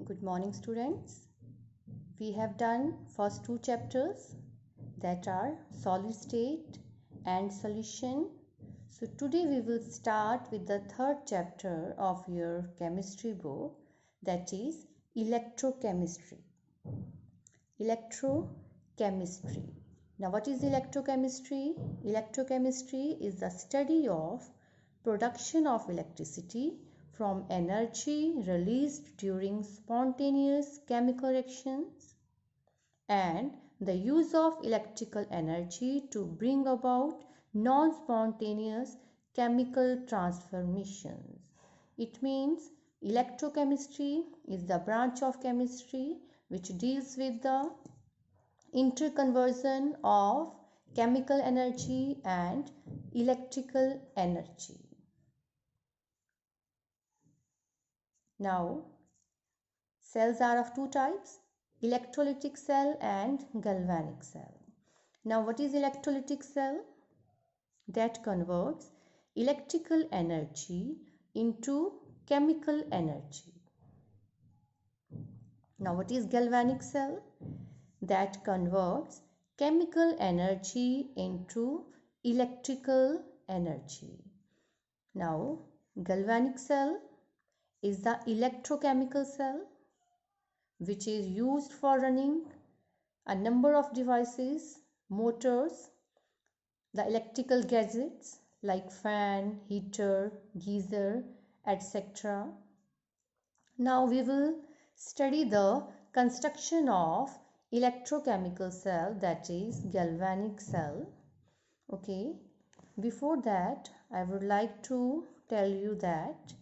Good morning, students. We have done first two chapters, that are solid state and solution. So today we will start with the third chapter of your chemistry book, that is electrochemistry. Electrochemistry. Now what is electrochemistry? Electrochemistry is the study of production of electricity from energy released during spontaneous chemical reactions and the use of electrical energy to bring about non-spontaneous chemical transformations. It means electrochemistry is the branch of chemistry which deals with the interconversion of chemical energy and electrical energy. Now, cells are of two types, electrolytic cell and galvanic cell. Now, what is electrolytic cell? That converts electrical energy into chemical energy. Now, what is galvanic cell? That converts chemical energy into electrical energy. Now, galvanic cell is the electrochemical cell which is used for running a number of devices, motors, the electrical gadgets like fan, heater, geyser, etc. Now we will study the construction of electrochemical cell, that is galvanic cell. Okay, before that I would like to tell you that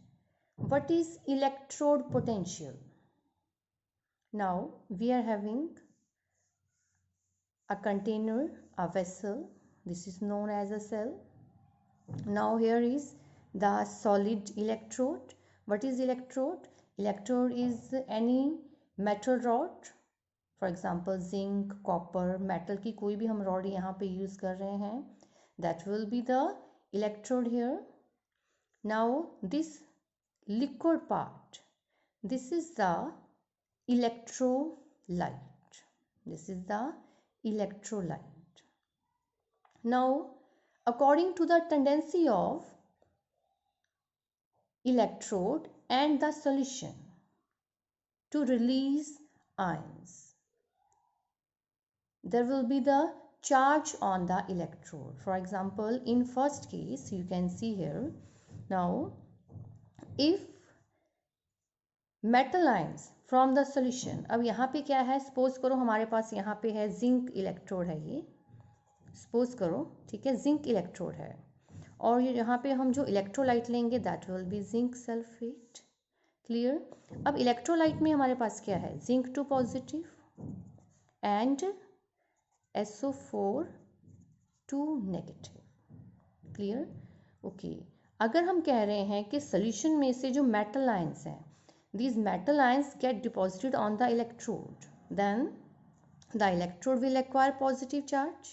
what is electrode potential. Now we are having a container, a vessel. This is known as a cell. Now here is the solid electrode. What is electrode? Electrode is any metal rod, for example zinc, copper, metal की कोई भी हम rod यहाँ पे use कर रहे हैं. That will be the electrode here. Now this liquid part, this is the electrolyte. This is the electrolyte. Now, according to the tendency of electrode and the solution to release ions, there will be the charge on the electrode. For example, in first case, you can see here. Now, if metal ions from the solution, अब यहाँ पे क्या है, suppose करो हमारे पास यहाँ पे है जिंक इलेक्ट्रोड है, ये सपोज करो, ठीक है, जिंक इलेक्ट्रोड है और यहाँ पे हम जो इलेक्ट्रोलाइट लेंगे that will B zinc sulphate. Clear. अब इलेक्ट्रोलाइट में हमारे पास क्या है, zinc 2 positive and SO4 2 negative. Clear. Okay, अगर हम कह रहे हैं कि सोल्यूशन में से जो मेटल आयंस हैं, these metal ions get deposited on the electrode, then the electrode will acquire positive charge.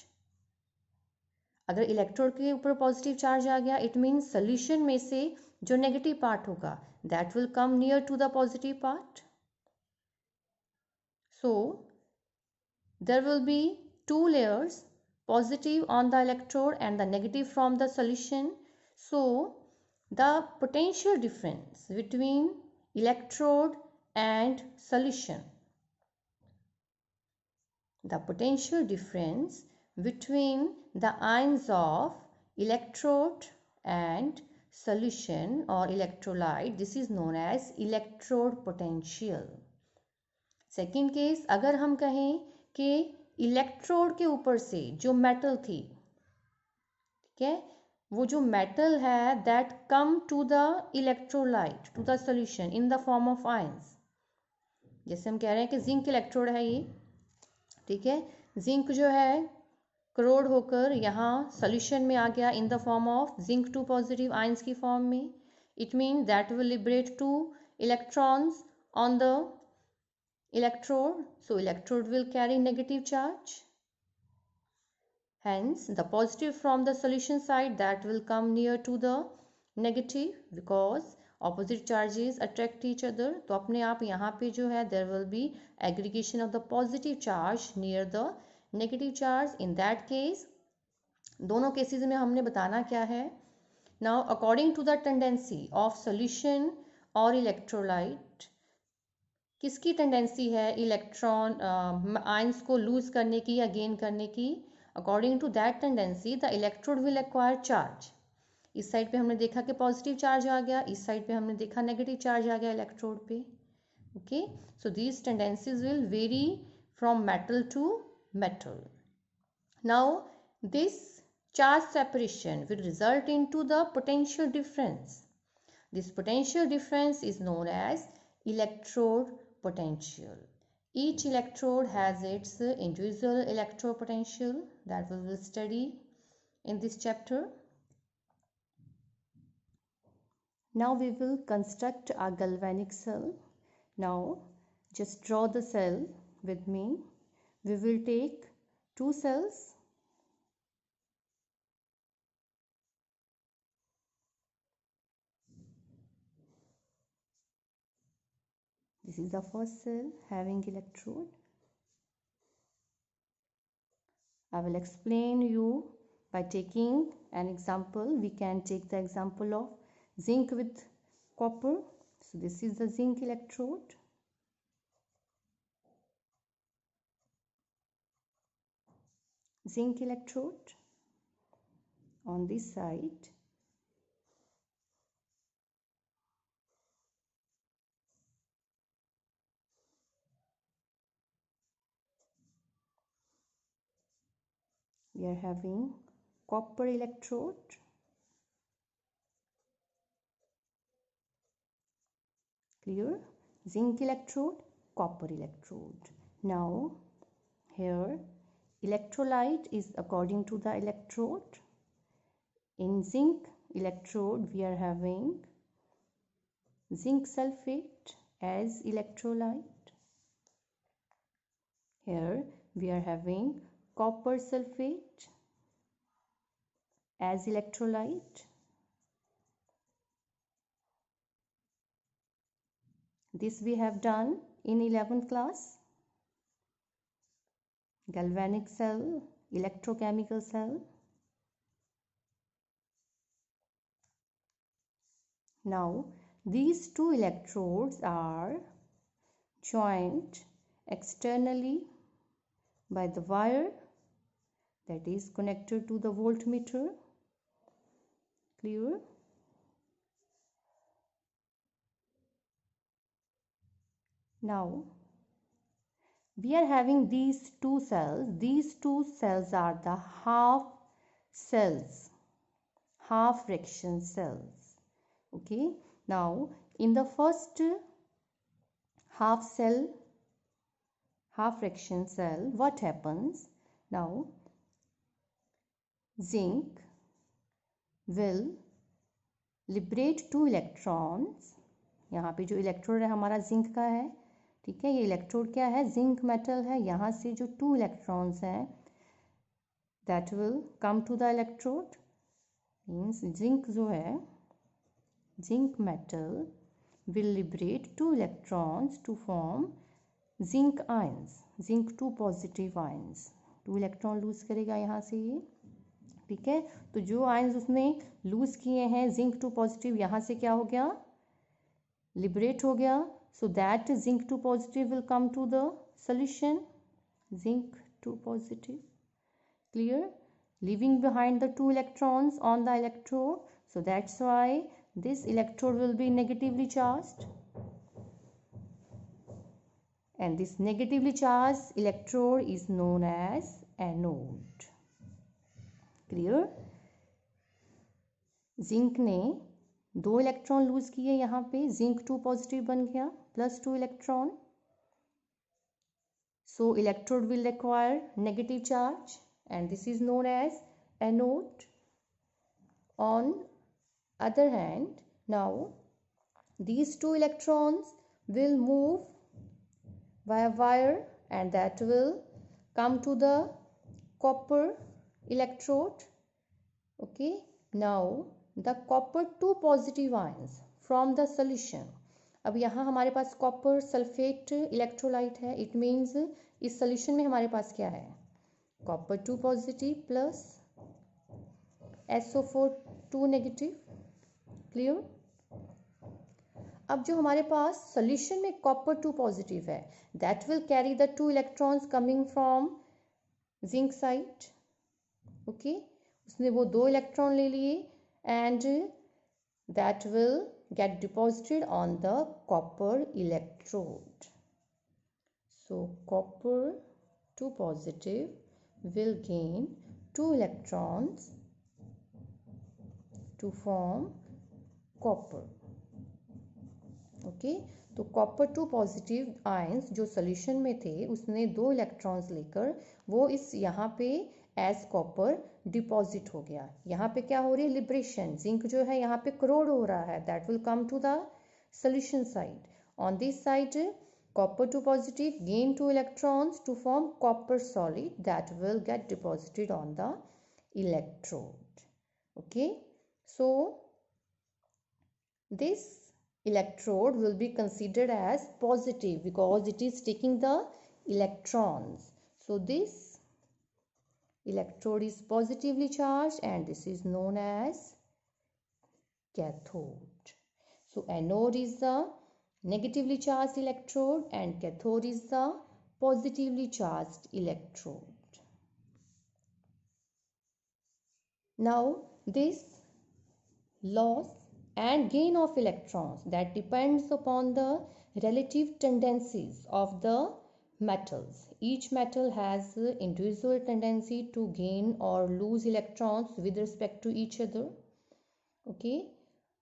अगर इलेक्ट्रोड के ऊपर पॉजिटिव चार्ज आ गया, इट मीन्स सोल्यूशन में से जो नेगेटिव पार्ट होगा that will come near to the positive part. So there will be 2 layers, positive on the electrode and the negative from the solution. So the potential difference between electrode and solution, the potential difference between the ions of electrode and solution or electrolyte, this is known as electrode potential. Second case, अगर हम कहें कि electrode के ऊपर से जो metal थी, ठीक है, वो जो मेटल है that come to the electrolyte, to the solution in the form of ions. जैसे हम कह रहे हैं कि जिंक इलेक्ट्रोड है ये, ठीक है, जिंक जो है क्रोड होकर यहाँ सॉल्यूशन में आ गया इन the form of zinc 2 positive ions की फॉर्म में. It mean that will liberate 2 electrons on the electrode, so electrode will carry negative charge. Hence the positive from the solution side that will come near to the negative because opposite charges attract each other, तो अपने आप यहाँ पे जो है there will be aggregation of the positive charge near the negative charge. In that case, दोनों cases में हमने बताना क्या है. Now according to the tendency of solution or electrolyte, किसकी टेंडेंसी है इलेक्ट्रॉन आयंस को लूज करने की या गेन करने की. According to that tendency the electrode will acquire charge. इस साइड पे हमने देखा कि पॉजिटिव चार्ज आ गया, इस साइड पे हमने देखा नेगेटिव चार्ज आ गया इलेक्ट्रोड पे. Okay, so these tendencies will vary from metal to metal. Now this charge separation will result into the potential difference. This potential difference is known as electrode potential. Each electrode has its individual electrode potential that we will study in this chapter. Now we will construct a galvanic cell. Now just draw the cell with me. We will take two cells. This is the first cell having electrode. I will explain you by taking an example. We can take the example of zinc with copper. So this is the zinc electrode. Zinc electrode on this side. We are having copper electrode. Clear? Zinc electrode, copper electrode. Now here electrolyte is according to the electrode. In zinc electrode we are having zinc sulfate as electrolyte. Here we are having copper sulfate as electrolyte. This we have done in 11th class. Galvanic cell, electrochemical cell. Now these two electrodes are joined externally by the wire that is connected to the voltmeter. Clear? Now we are having these two cells. These two cells are the half cells, half fraction cells. Okay, now in the first half cell, half fraction cell, what happens? Now zinc will liberate two electrons. यहाँ पे जो electrode है हमारा zinc का है, ठीक है. ये इलेक्ट्रोड क्या है? जिंक मेटल है. यहाँ से जो टू इलेक्ट्रॉन्स हैं that will come to the electrode. Means zinc जो है, zinc metal will liberate two electrons to form zinc ions, zinc two positive ions. Two electron lose करेगा यहाँ से ये, ठीक है. तो जो आयंस उसने लूज किए हैं जिंक टू पॉजिटिव, यहाँ से क्या हो गया? लिबरेट हो गया. So that zinc 2 positive will come to the solution. Zinc 2 positive. Clear? Leaving behind the 2 electrons on the electrode. So that's why this electrode will be negatively charged. And this negatively charged electrode is known as anode. Clear? Zinc ने दो electron lose किए यहाँ पे, zinc 2 positive बन गया plus 2 electron. So electrode will require negative charge and this is known as anode. On other hand, now these two electrons will move via wire and that will come to the copper electrode. Okay, now the copper 2 positive ions from the solution. अब यहाँ हमारे पास copper sulphate electrolyte है. It means इस solution में हमारे पास क्या है? Copper 2 positive plus SO4 2 negative. Clear? अब जो हमारे पास सोल्यूशन में कॉपर 2 पॉजिटिव है, that will carry the 2 electrons coming from zinc side. Okay, उसने वो 2 इलेक्ट्रॉन ले लिए and that will get deposited on the copper electrode. So copper 2 positive will gain 2 electrons to form copper. Okay, तो copper 2 positive ions जो solution में थे उसने 2 electrons लेकर वो इस यहाँ पे एज कॉपर डिपॉजिट हो गया. यहाँ पे क्या हो रही है? लिबरेशन. जिंक जो है यहाँ पे क्रोड हो रहा है. That will come to the solution side. On this side copper 2 positive gain 2 electrons to form copper solid that will get deposited on the electrode. Okay, so this electrode will be considered as positive because it is taking the electrons. So this electrode is positively charged and this is known as cathode. So anode is the negatively charged electrode and cathode is the positively charged electrode. Now this loss and gain of electrons that depends upon the relative tendencies of the metals. Each metal has individual tendency to gain or lose electrons with respect to each other. Okay,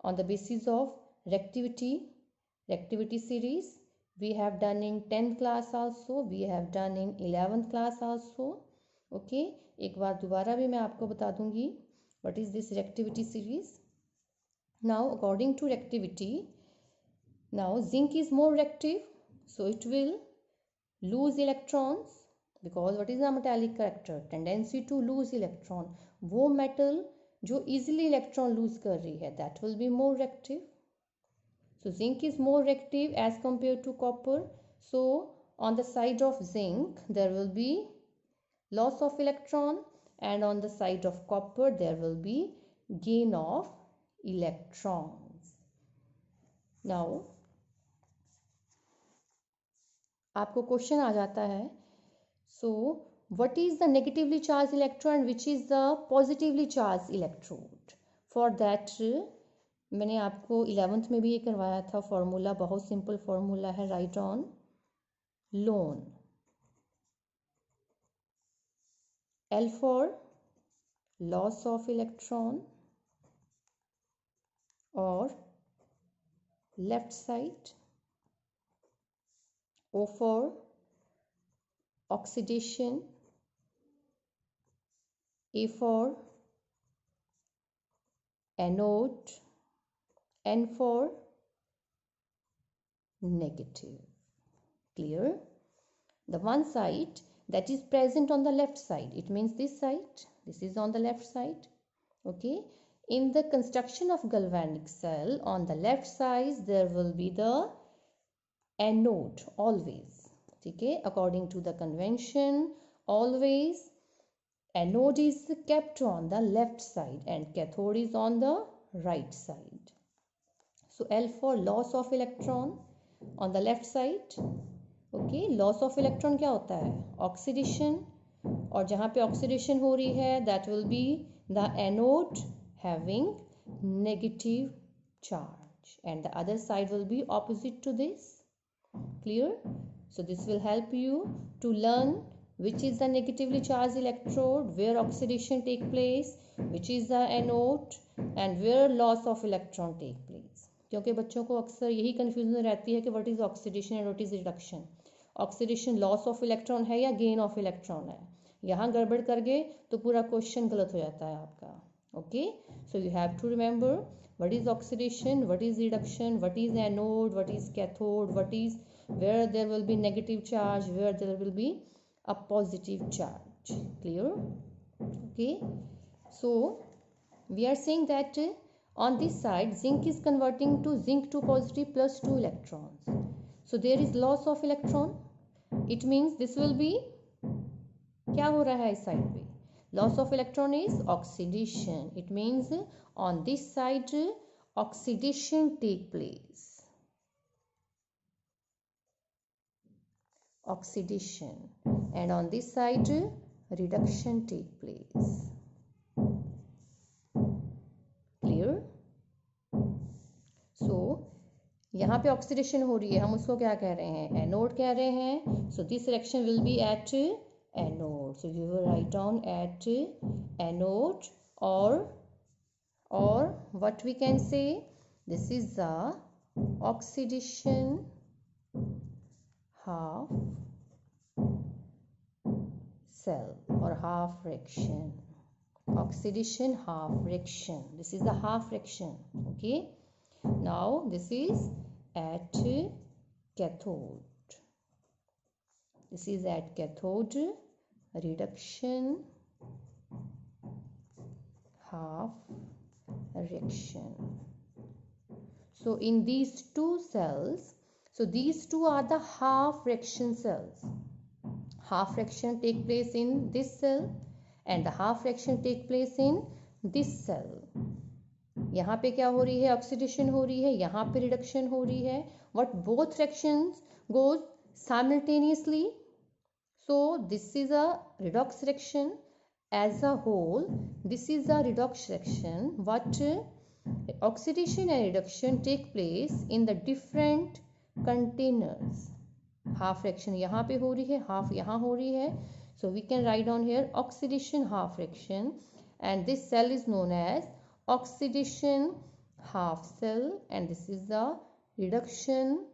on the basis of reactivity series we have done in 10th class also, we have done in 11th class also. Okay, एक बार दोबारा भी मैं आपको बता दूंगी what is this reactivity series. Now according to reactivity, now zinc is more reactive, so it will lose electrons because what is the metallic character? Tendency to lose electron. वो metal जो easily electron lose कर रही है that will be more reactive. So zinc is more reactive as compared to copper. So on the side of zinc there will be loss of electron and on the side of copper there will be gain of electrons. Now आपको question आ जाता है. So what is the negatively charged electron and which is the positively charged electrode? For that मैंने आपको 11th में भी ये करवाया था. फॉर्मूला बहुत सिंपल फॉर्मूला है. Right on loan. L for loss of electron or left side, O for oxidation, A for anode, N for negative. Clear? The one side that is present on the left side, it means this side, this is on the left side. Okay, in the construction of galvanic cell, on the left side there will be the anode always. Okay, according to the convention, always anode is kept on the left side and cathode is on the right side. So L for loss of electron on the left side. Okay, loss of electron क्या होता है? Oxidation. और जहाँ पे oxidation हो रही है that will be the anode having negative charge and the other side will be opposite to this. Clear? So this will help you to learn which is the negatively charged electrode, where oxidation take place, which is the anode and where loss of electron take place. क्योंकि बच्चों को अक्सर यही confusion रहती है कि what is oxidation and what is reduction. Oxidation loss of electron है या गेन ऑफ इलेक्ट्रॉन है. यहाँ गड़बड़ कर गए तो पूरा क्वेश्चन गलत हो जाता है आपका. Okay, so you have to remember what is oxidation, what is reduction, what is anode, what is cathode, what is where there will be negative charge, where there will be a positive charge. Clear? Okay, so we are saying that On this side, zinc is converting to zinc 2 positive plus 2 electrons. So there is loss of electron. It means this will be, क्या हो रहा है इस side पे? Loss of electron is oxidation. It means on this side oxidation take place. Oxidation. And on this side reduction take place. Clear? So यहाँ पे oxidation हो रही है, हम उसको क्या कह रहे हैं? एनोड कह रहे हैं. So this reaction will be at anode. So you will write down at anode, or what we can say, this is the oxidation half cell or half reaction. Oxidation half reaction. This is the half reaction. Okay. Now this is at cathode. This is at cathode, reduction half reaction. So in these two cells, so these two are the half reaction cells. Half reaction take place in this cell and the half reaction take place in this cell. यहाँ पे क्या हो रही है? Oxidation हो रही है, यहाँ पे रिडक्शन हो रही है. What both reactions goes simultaneously. So this is a redox reaction as a whole. This is a redox reaction. What oxidation and reduction take place in the different containers. Half reaction यहाँ पे हो रही है, half यहाँ हो रही है. So we can write down here oxidation half reaction, and this cell is known as oxidation half cell, and this is the reduction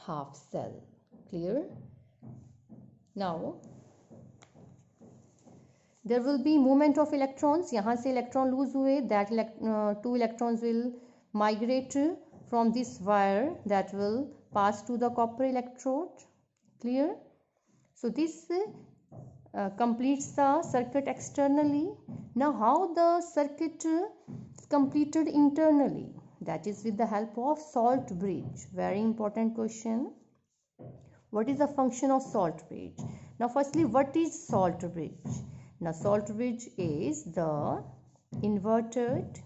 half cell. Clear? Now there will be movement of electrons. यहाँ से electron lose हुए, that 2 electrons will migrate from this wire that will pass to the copper electrode. Clear? So this completes the circuit externally. Now how the circuit completed internally? That is with the help of salt bridge. Very important question. What is the function of salt bridge? Now firstly, what is salt bridge? Now salt bridge is the inverted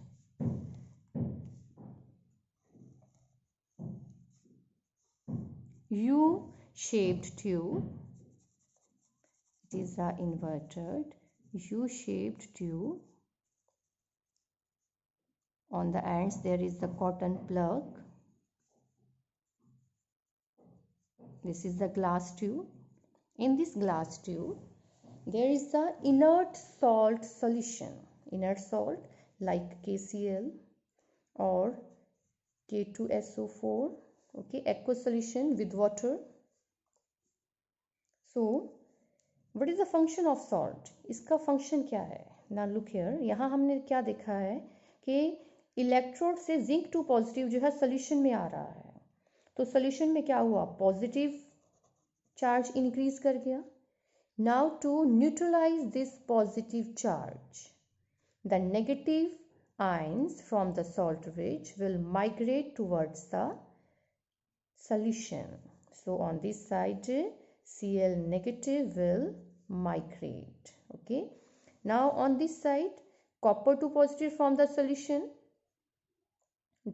U-shaped tube. It is the inverted U-shaped tube. On the ends there is the cotton plug. This is the glass tube. In this glass tube there is the inert salt solution. Inert salt like KCl or K2SO4. Okay, aqueous solution with water. So what is the function of salt? इसका function क्या है? Now look here. यहाँ हमने क्या देखा है कि electrode से जिंक 2 पॉजिटिव जो है सोल्यूशन में आ रहा है. तो सोल्यूशन में क्या हुआ? पॉजिटिव चार्ज इंक्रीज कर गया. Now to neutralize this positive charge, the negative ions from the salt bridge will migrate towards the solution. So on this side Cl negative will migrate. Okay. Now on this side copper 2 positive from the solution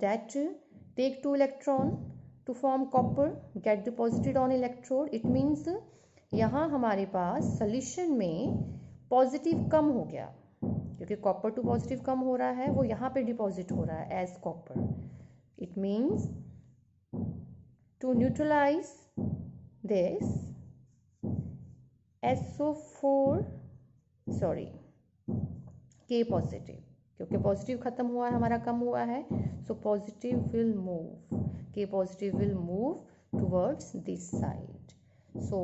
that take 2 electron to form copper get deposited on electrode. It means यहाँ हमारे पास solution में positive कम हो गया क्योंकि copper 2 positive कम हो रहा है, वो यहाँ पे डिपॉजिट हो रहा है as copper. It means to neutralize this SO4 sorry K positive, क्योंकि पॉजिटिव खत्म हुआ है, हमारा कम हुआ है, so positive will move, K positive will move towards this side. So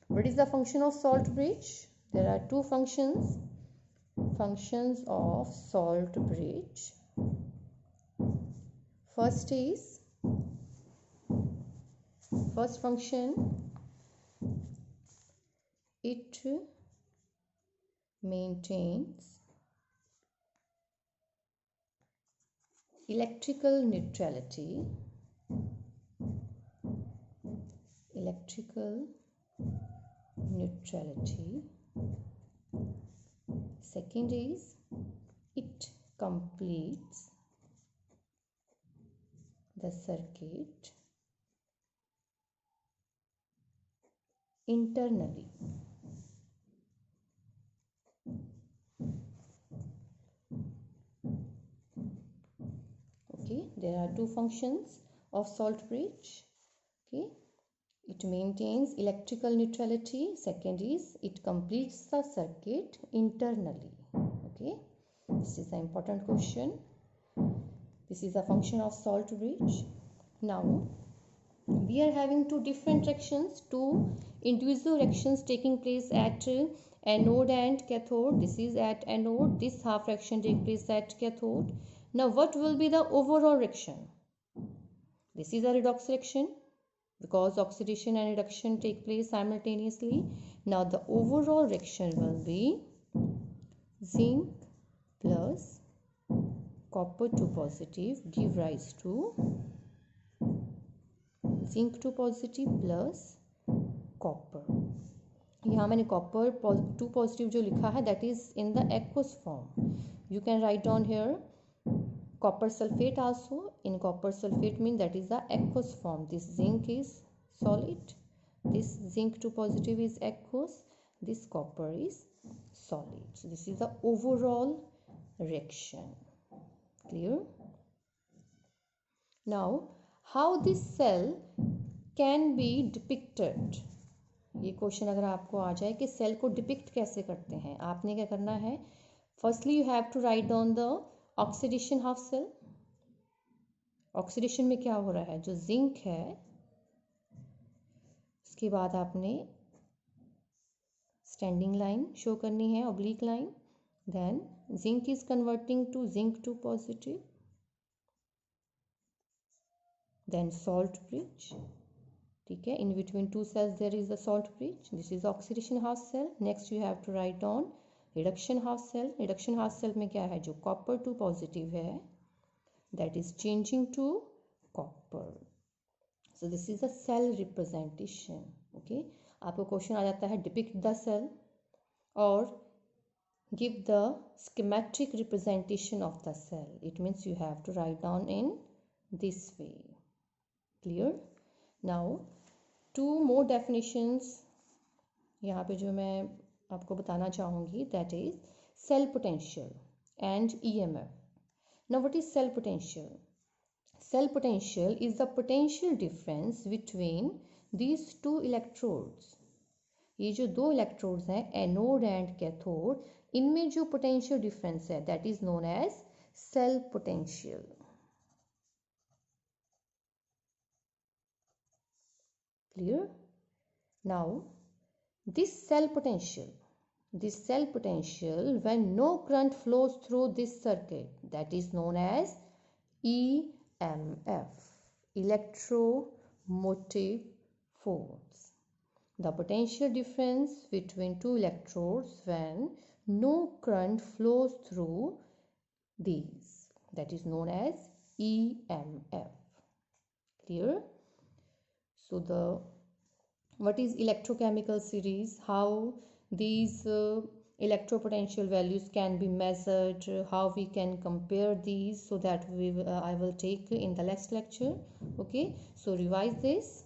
what is the function of salt bridge? There are two functions of salt bridge. First function, it maintains electrical neutrality. Electrical neutrality. Second is it completes the circuit internally. Okay, there are two functions of salt bridge. Okay, it maintains electrical neutrality. Second is it completes the circuit internally. Okay, this is the important question. This is a function of salt bridge. Now we are having two different reactions, two individual reactions taking place at anode and cathode. This is at anode, this half reaction takes place at cathode. Now what will be the overall reaction? This is a redox reaction because oxidation and reduction take place simultaneously. Now the overall reaction will be zinc plus copper 2 positive give rise to zinc 2 positive plus copper. यहाँ मैंने copper 2 positive जो लिखा है that is in the aqueous form. You can write down here copper sulfate also. In copper sulfate mean that is the aqueous form. This zinc is solid, this zinc 2 positive is aqueous, this copper is solid. So this is the overall reaction. Clear? Now how this cell can be depicted. ये question अगर आपको आ जाए कि cell को depict कैसे करते हैं, आपने क्या करना है, firstly you have to write down the oxidation half cell. Oxidation में क्या हो रहा है, जो जिंक है उसके बाद आपने स्टैंडिंग लाइन शो करनी है, oblique line. Then zinc is converting to zinc 2 positive, then salt bridge. ठीक है, in between two cells there is the salt bridge. This is oxidation half cell. Next you have to write on reduction half cell. Reduction half cell में क्या है, जो copper 2 positive है that is changing to copper. So this is a cell representation. Okay, आपको question आ जाता है depict the cell और give the schematic representation of the cell. It means you have to write down in this way. Clear? Now two more definitions यहाँ पे जो मैं आपको बताना चाहूँगी, that is cell potential and EMF. Now what is cell potential? Cell potential is the potential difference between these two electrodes. ये जो दो इलेक्ट्रोड्स हैं एनोड एंड कैथोड, इनमें जो पोटेंशियल डिफरेंस है that is known as cell potential. Clear? Now this cell potential when no current flows through this circuit, that is known as EMF, electromotive force. The potential difference between two electrodes when no current flows through these, that is known as EMF. Clear? So what is electrochemical series, how these electropotential values can be measured, how we can compare these, so that I will take in the next lecture. Okay, so revise this.